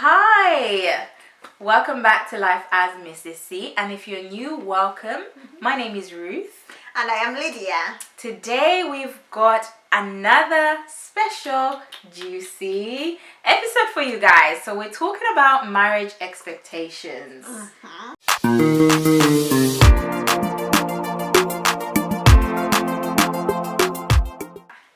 Hi! Welcome back to Life as Mrs. C. And if you're new, welcome. My name is Ruth. And I am Lydia. Today we've got another special, juicy episode for you guys. So we're talking about marriage expectations.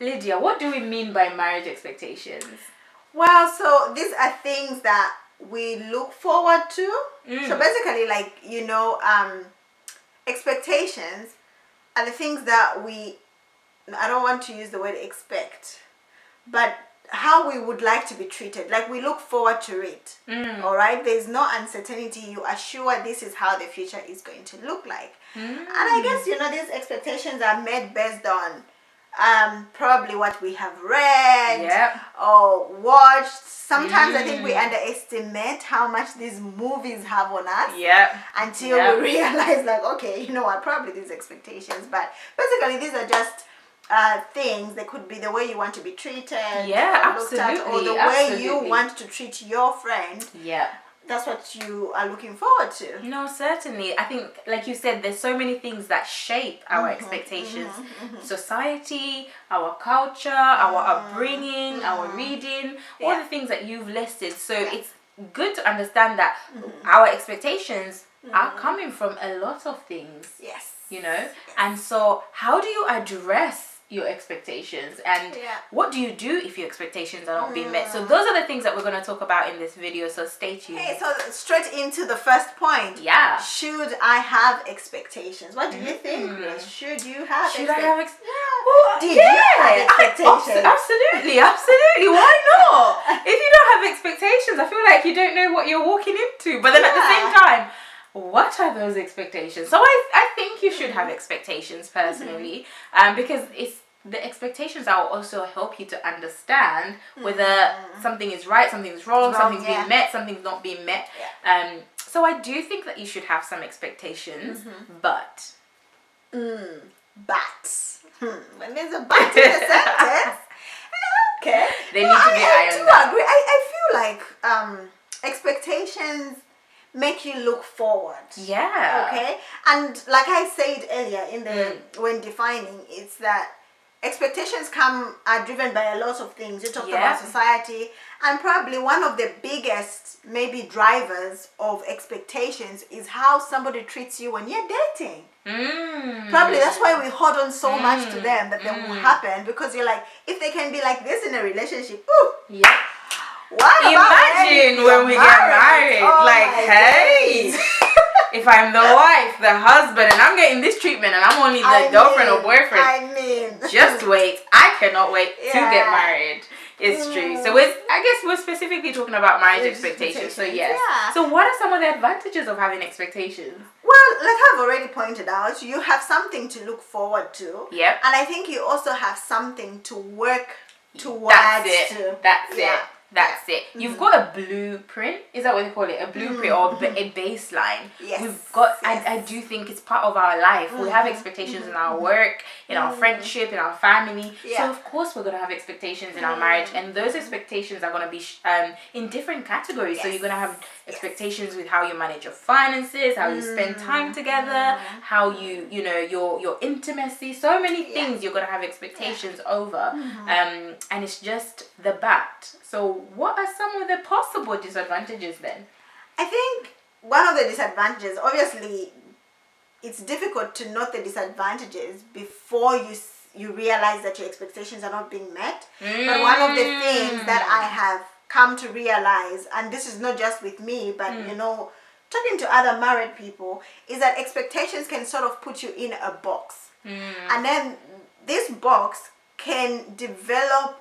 Lydia, what do we mean by marriage expectations? Well, so these are things that we look forward to. So basically, expectations are the things that I don't want to use the word expect, but how we would like to be treated. Like we look forward to it. All right? There's no uncertainty. You are sure this is how the future is going to look like. And I guess, these expectations are made based on probably what we have read or watched. Sometimes I think we underestimate how much these movies have on us until we realize okay, you know what, probably these expectations. But basically these are just things. They could be the way you want to be treated, looked at, or the way you want to treat your friend. That's what you are looking forward to. No, certainly. I think, like you said, there's so many things that shape our expectations. Society, our culture, our upbringing, our reading, all the things that you've listed. So it's good to understand that our expectations are coming from a lot of things. Yes. And so how do you address your expectations, and what do you do if your expectations are not being met? So those are the things that we're going to talk about in this video, so stay tuned. Okay, so straight into the first point. Should I have expectations? What do you think, Grace? Should you have Should I have expectations? Did you have expectations? Absolutely. Why not? If you don't have expectations, I feel like you don't know what you're walking into. But then at the same time, what are those expectations? So I think you should have expectations personally, because the expectations that will also help you to understand whether something is right, something is wrong, something's being met, something's not being met. So I do think that you should have some expectations, but when there's a but in the sentence, they need to be ironed out. I feel like expectations make you look forward. Okay. And like I said earlier when defining, it's that expectations are driven by a lot of things. You talked about society, and probably one of the biggest maybe drivers of expectations is how somebody treats you when you're dating. Probably that's why we hold on so much to them, that they will happen, because you're like, if they can be like this in a relationship, imagine when we get married, hey, if I'm the wife, the husband, and I'm getting this treatment, and I'm only the girlfriend or boyfriend. Just wait. I cannot wait to get married. It's true. So I guess we're specifically talking about marriage expectations. So yes. So what are some of the advantages of having expectations? Well, like I've already pointed out, you have something to look forward to. And I think you also have something to work towards. That's it. You've got a blueprint. Is that what they call it? A blueprint or a baseline. We've got. I do think it's part of our life. We have expectations in our work, in our friendship, in our family. So of course we're gonna have expectations in our marriage, and those expectations are gonna be in different categories. So you're gonna have expectations with how you manage your finances, how you spend time together, how your intimacy. So many things you're gonna have expectations over, and it's just the bat. So what are some of the possible disadvantages then? I think one of the disadvantages, obviously, it's difficult to note the disadvantages before you realize that your expectations are not being met. But one of the things that I have come to realize, and this is not just with me, but talking to other married people, is that expectations can sort of put you in a box. And then this box can develop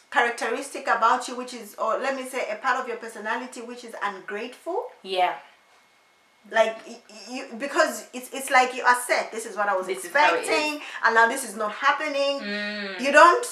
characteristic about you, which is, or let me say, a part of your personality which is ungrateful. Like because it's like you are set. This is what I was expecting, and now this is not happening. You don't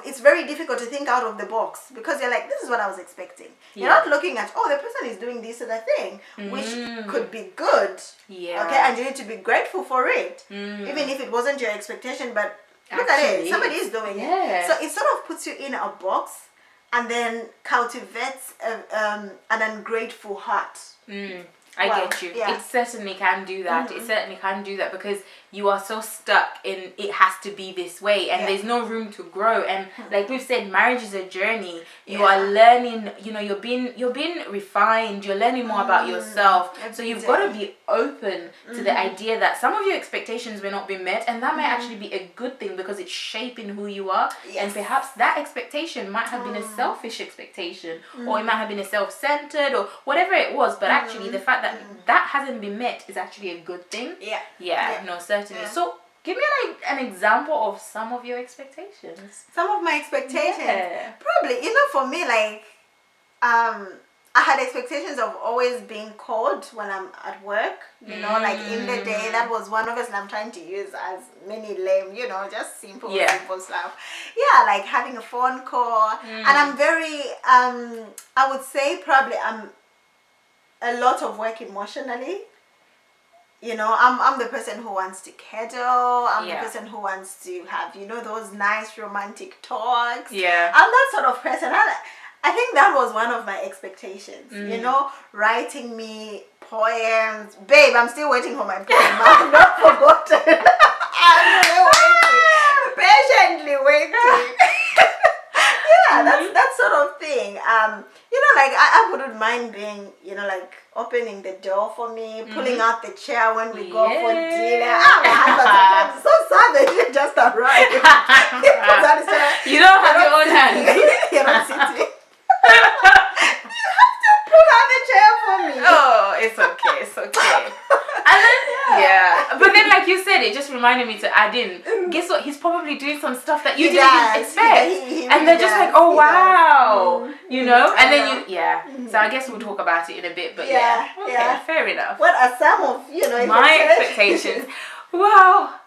it's very difficult to think out of the box, because you're like, this is what I was expecting. You're not looking at, the person is doing this other thing, which could be good. Okay, and you need to be grateful for it, even if it wasn't your expectation. But look at it, somebody is doing it. So it sort of puts you in a box, and then cultivates an ungrateful heart. I get you. Yeah. It certainly can do that. It certainly can do that because you are so stuck in it has to be this way and there's no room to grow. And like we've said, marriage is a journey. You are learning, you're being refined, you're learning more about yourself. So you've got to be open to the idea that some of your expectations may not be met, and that might actually be a good thing because it's shaping who you are. And perhaps that expectation might have been a selfish expectation, or it might have been a self-centered, or whatever it was, but actually the fact that hasn't been met is actually a good thing. No, certainly. So give me like an example of some of your expectations. Some of my expectations, probably, for me, like I had expectations of always being called when I'm at work, like in the day. That was one. Obviously, I'm trying to use as many lame, just simple stuff. Yeah, like having a phone call. And I'm very, I would say probably I'm a lot of work emotionally. I'm the person who wants to cuddle. I'm the person who wants to have, those nice romantic talks. Yeah. I'm that sort of person. I think that was one of my expectations, writing me poems. Babe, I'm still waiting for my poem. I've not forgotten. I'm really waiting. Patiently waiting. That sort of thing. Like I wouldn't mind being, like opening the door for me, pulling out the chair when we go for dinner. My husband sometimes is so sad that you just arrived. You don't have your own hand. You're not sitting. You have to pull out the chair for me. Oh, it's okay. And then, but then like you said, it just reminded me to add in, guess what? He's probably doing some stuff that you didn't expect. He and they're just like, oh, wow. And then So I guess we'll talk about it in a bit, but fair enough. What are some of, my expectations? Well,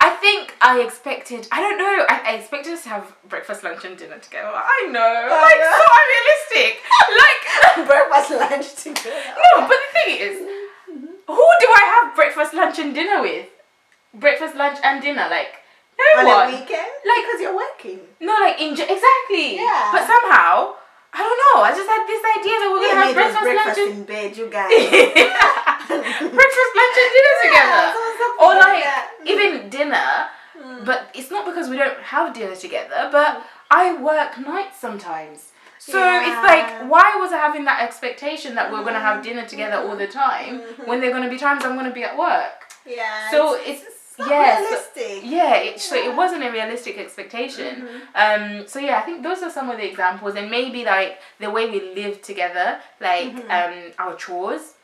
I think I expected, I don't know, I expected us to have breakfast, lunch and dinner together. I know, so unrealistic. Like, breakfast, lunch together. No, but the thing is, who do I have breakfast, lunch and dinner with? Breakfast, lunch and dinner, like, no one. On a weekend? Like, because you're working. No, like, exactly. Yeah. But somehow, I don't know, I just had this idea that we're going to have breakfast, lunch and... in bed, you guys. Breakfast, lunch and dinner together. Or like, even dinner, but it's not because we don't have dinner together, but I work nights sometimes. So it's like, why was I having that expectation that we're going to have dinner together all the time when there are going to be times I'm going to be at work? Yeah. So it's not realistic. So it wasn't a realistic expectation. So yeah, I think those are some of the examples, and maybe like the way we live together, like our chores.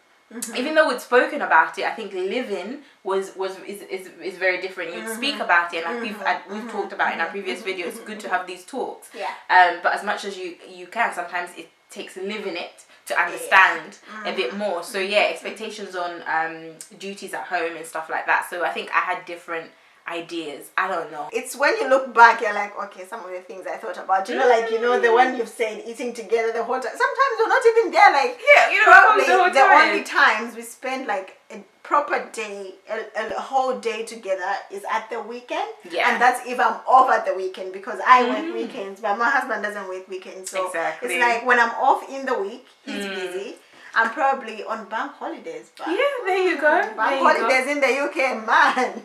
Even though we'd spoken about it, I think living is very different. You'd speak about it, and we've talked about it in our previous video. It's good to have these talks. But as much as you can, sometimes it takes living it to understand a bit more. So expectations on duties at home and stuff like that. So I think I had different ideas. I don't know. It's when you look back, you're like, okay, some of the things I thought about, the one you've said, eating together the whole time. Sometimes we're not even there, like, probably the only times we spend like a proper day, a whole day together is at the weekend. And that's if I'm off at the weekend, because I work weekends, but my husband doesn't work weekends. So it's like when I'm off in the week, he's busy. I'm probably on bank holidays. But there you go. Bank holidays in the UK, man.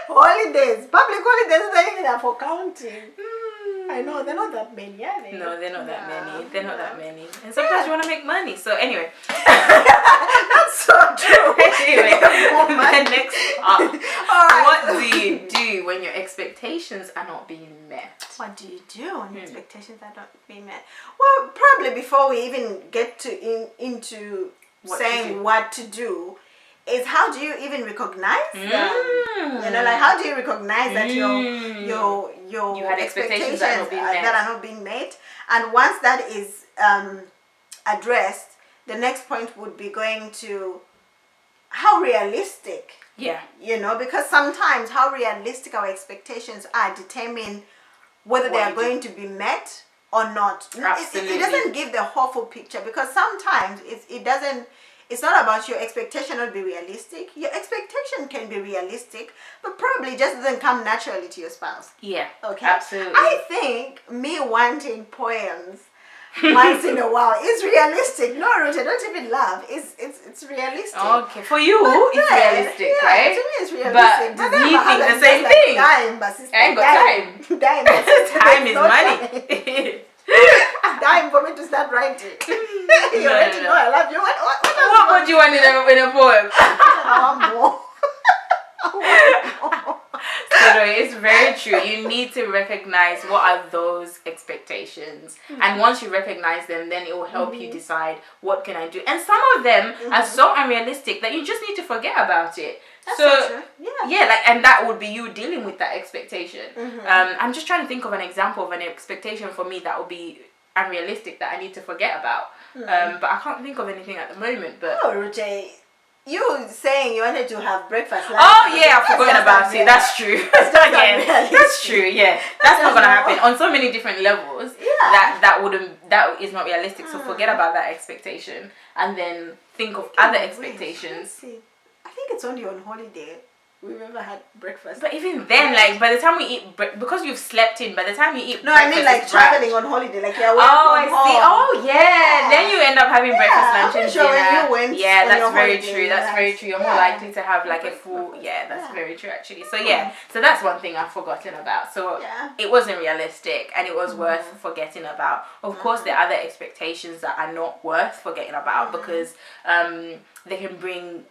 Holidays. Public holidays, they're even there for counting. I know, they're not that many, are they? No, they're not that many. They're not that many. And sometimes you want to make money. So anyway. That's so true. Anyway, the next part. What do you do when your expectations are not being met? What do you do when your expectations are not being met? Well, probably before we even get to into saying what to do, is how do you even recognize them? Like how do you recognize that you had expectations that are not being met? And once that is addressed, the next point would be going to how realistic. Because sometimes how realistic our expectations are determine whether they are going to be met or not. Absolutely. It doesn't give the whole full picture, because sometimes it it's not about your expectation not be realistic. Your expectation can be realistic, but probably just doesn't come naturally to your spouse. Yeah. Okay. Absolutely. I think me wanting poems once in a while is realistic. No, Ruth, I don't even love. It's realistic. Okay, for you, it's realistic, yeah, right? To me, it's realistic. But do you think the same thing? Time, but sister, I ain't got time. Time is money. Time for me to start writing. You already know I love you. What would you want in a poem? I want more. So no, it's very true. You need to recognize what are those expectations, and once you recognize them, then it will help you decide what can I do. And some of them are so unrealistic that you just need to forget about it. That's so so true. Yeah, like, and that would be you dealing with that expectation. I'm just trying to think of an example of an expectation for me that would be unrealistic that I need to forget about. But I can't think of anything at the moment. But Ruth, you saying you wanted to have breakfast. Oh yeah, I've forgotten about it. That's true. That's true. Yeah, that's not gonna happen on so many different levels. Yeah, that is not realistic. So forget about that expectation, and then think of other expectations. I think it's only on holiday we've ever had breakfast. But even then, like by the time we eat, because you've slept in, by the time you eat, no, I mean like traveling on holiday, like you're away I from see. home. Oh yeah. Then you end up having breakfast, lunch, and sure dinner. when you went Yeah, on that's your very holiday, true. That's very true. You're more likely to have like a full. Yeah, that's very true actually. So yeah, so that's one thing I've forgotten about. So it wasn't realistic, and it was worth forgetting about. Of course, there are other expectations that are not worth forgetting about because they can bring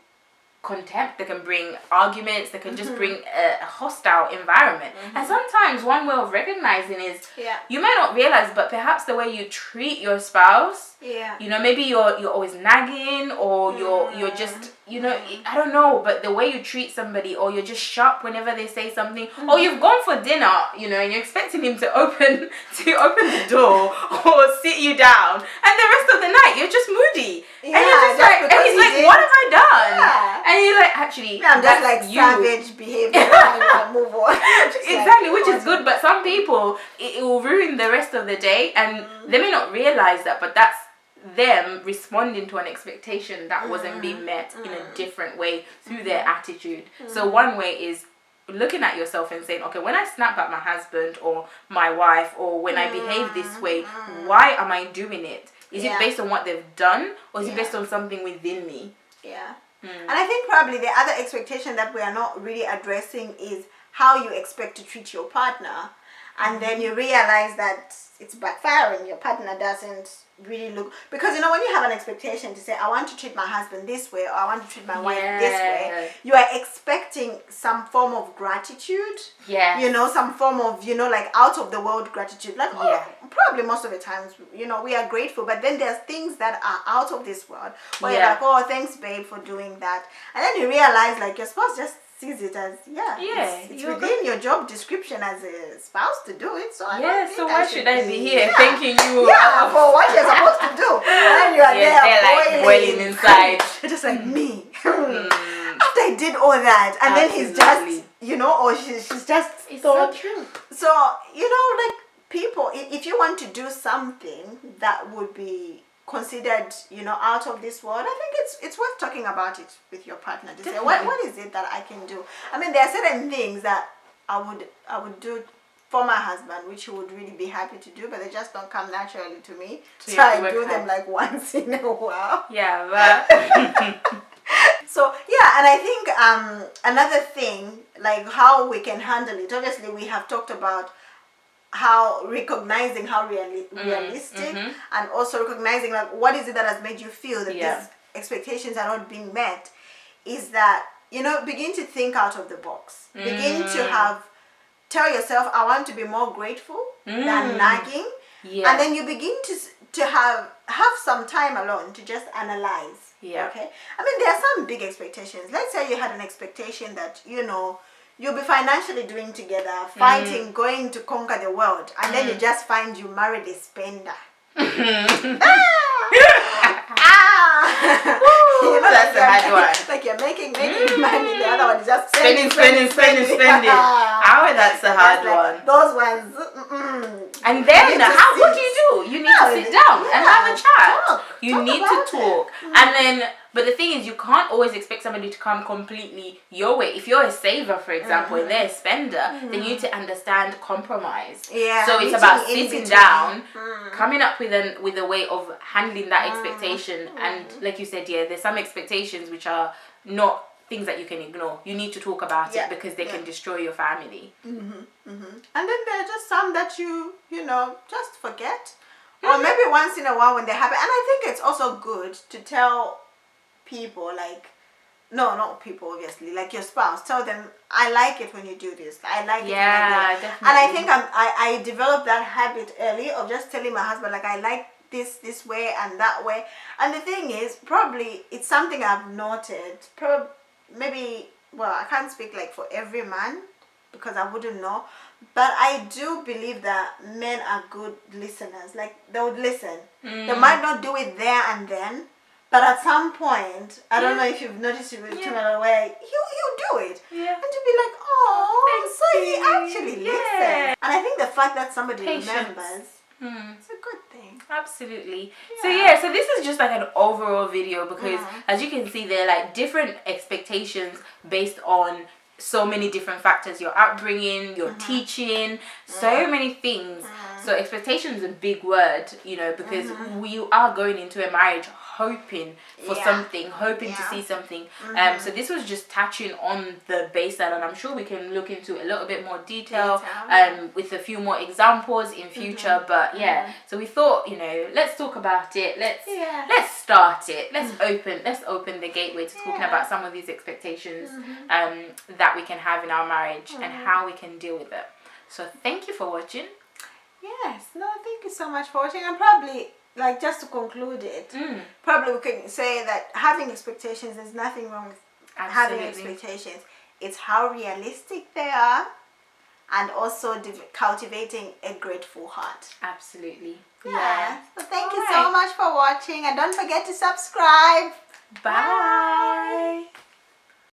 contempt, they can bring arguments, they can just bring a hostile environment. And sometimes one way of recognizing is you may not realize, but perhaps the way you treat your spouse, you know, maybe you're always nagging, or you're just, you know, I don't know, but the way you treat somebody, or you're just sharp whenever they say something, or you've gone for dinner, you know, and you're expecting him to open the door or sit you down, and the rest of the night you're just moody. And you're just like, and he's like, what have I done? And you're like, actually, I'm just like savage behavior. I move on. Exactly, which is good, but some people, it will ruin the rest of the day, and they may not realize that, but that's them responding to an expectation that wasn't being met in a different way through their attitude. So one way is looking at yourself and saying, okay, when I snap at my husband or my wife, or when I behave this way, why am I doing it? Is it based on what they've done, or is it based on something within me? And I think probably the other expectation that we are not really addressing is how you expect to treat your partner, and then you realize that it's backfiring. Your partner doesn't really look, because you know, when you have an expectation to say, I want to treat my husband this way, or I want to treat my wife this way, you are expecting some form of gratitude. You know, some form of, you know, like out of the world gratitude. Like probably most of the times, you know, we are grateful, but then there's things that are out of this world where you're like, oh, thanks babe for doing that, and then you realize like your spouse just sees it as it's within your job description as a spouse to do it, so so why should I be here thanking you for what you're supposed to do, and then you are there like boiling inside. Just like me after I did all that, and then he's just, you know, or she's just so true. So you know, like people, if you want to do something that would be considered, you know, out of this world, I think it's worth talking about it with your partner to say, what is it that I can do? I mean, there are certain things that I would do for my husband which he would really be happy to do, but they just don't come naturally to me, so I do them like once in a while. So and I think another thing, like how we can handle it, obviously we have talked about how recognizing how realistic, and also recognizing like what is it that has made you feel that these expectations are not being met, is that, you know, begin to think out of the box. Begin to tell yourself, I want to be more grateful than nagging, and then you begin to have some time alone to just analyze. Okay, I mean, there are some big expectations. Let's say you had an expectation that, you know, you'll be financially doing together, fighting, going to conquer the world, and then you just find you married a spender. You know, that's a hard one. Like you're making money, the other one is just spending. That's a hard one. Those ones. And then, what do? You need to sit down and have a chat. You need to talk. And then, but the thing is, you can't always expect somebody to come completely your way. If you're a saver, for example, and they're a spender, then you need to understand compromise. Yeah. So it's about sitting down, coming up with a way of handling that expectation. And like you said, there's some expectations which are not things that you can ignore. You need to talk about it because they can destroy your family. And then there are just some that you just forget, or maybe once in a while when they happen. And I think it's also good to tell people, like, no, not people, obviously, like your spouse. Tell them, I like it when you do this. I like it when you do it. Definitely. And I think I developed that habit early of just telling my husband, like, I like this way and that way. And the thing is, probably it's something I've noted. Maybe, well, I can't speak like for every man because I wouldn't know, but I do believe that men are good listeners. Like, they would listen. They might not do it there and then, but at some point, I don't know if you've noticed it with Tumela, where you do it, and to be like, oh, so he actually listens. And I think the fact that somebody remembers. It's a good thing. Absolutely. So this is just like an overall video because as you can see, there are like different expectations based on so many different factors: your upbringing, your teaching, so many things. So expectation is a big word, because we are going into a marriage hoping for something, hoping to see something. So this was just touching on the baseline, and I'm sure we can look into a little bit more detail with a few more examples in future. But so we thought, let's talk about it. Let's start it. Let's open the gateway to talking about some of these expectations that we can have in our marriage and how we can deal with it. So thank you for watching. Yes, no, thank you so much for watching. And probably, like, just to conclude it, probably we can say that having expectations, there's nothing wrong with having expectations. It's how realistic they are, and also cultivating a grateful heart. Absolutely. Yeah. So thank you so much for watching, and don't forget to subscribe. Bye.